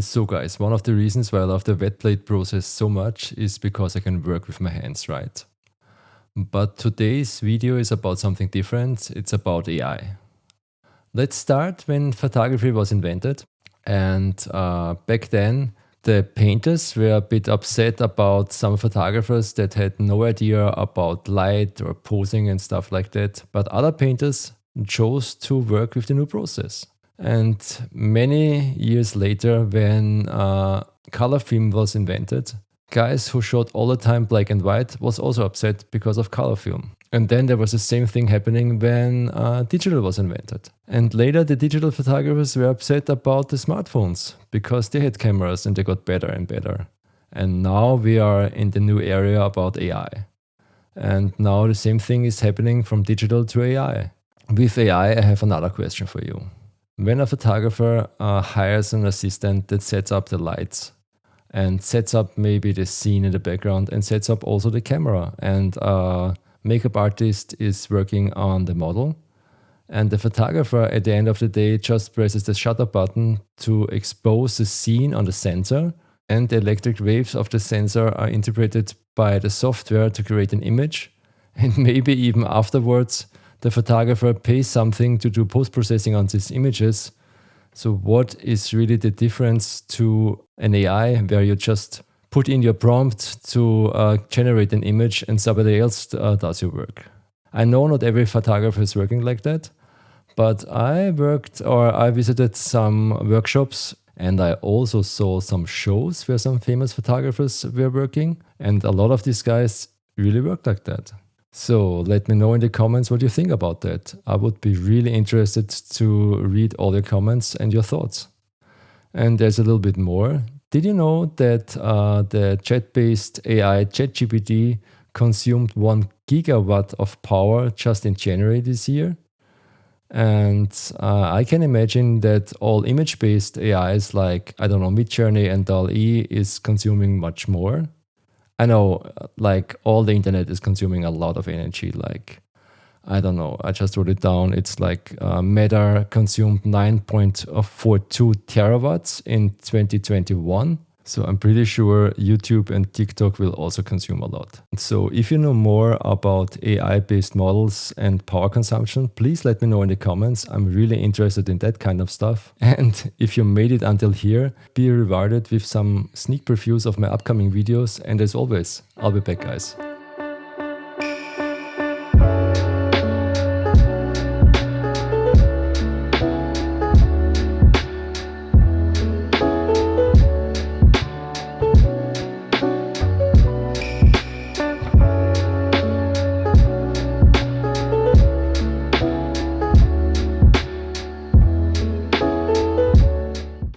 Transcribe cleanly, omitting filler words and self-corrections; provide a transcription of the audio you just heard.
So guys, one of the reasons why I love the wet plate process so much is because I can work with my hands, right? But today's video is about something different. It's about AI. Let's start when photography was invented. And back then, the painters were a bit upset about some photographers that had no idea about light or posing and stuff like that. But other painters chose to work with the new process. And many years later, when color film was invented, guys who shot all the time black and white was also upset because of color film. And then there was the same thing happening when digital was invented. And later the digital photographers were upset about the smartphones because they had cameras and they got better and better. And now we are in the new area about AI. And now the same thing is happening from digital to AI. With AI, I have another question for you. When a photographer hires an assistant that sets up the lights and sets up maybe the scene in the background and sets up also the camera, and makeup artist is working on the model, and the photographer at the end of the day just presses the shutter button to expose the scene on the sensor, and the electric waves of the sensor are interpreted by the software to create an image, and maybe even afterwards the photographer pays something to do post-processing on these images. So what is really the difference to an AI where you just put in your prompt to generate an image and somebody else does your work? I know not every photographer is working like that, but I visited some workshops and I also saw some shows where some famous photographers were working, and a lot of these guys really work like that. So let me know in the comments what you think about that. I would be really interested to read all your comments and your thoughts. And there's a little bit more. Did you know that the chat-based AI ChatGPT consumed 1 gigawatt of power just in January this year? And I can imagine that all image-based AIs like, I don't know, Midjourney and DALL-E is consuming much more. I know, like, all the internet is consuming a lot of energy. Like, I don't know, I just wrote it down. It's like Meta consumed 9.42 terawatts in 2021. So I'm pretty sure YouTube and TikTok will also consume a lot. So if you know more about AI-based models and power consumption, please let me know in the comments. I'm really interested in that kind of stuff. And if you made it until here, be rewarded with some sneak previews of my upcoming videos. And as always, I'll be back, guys.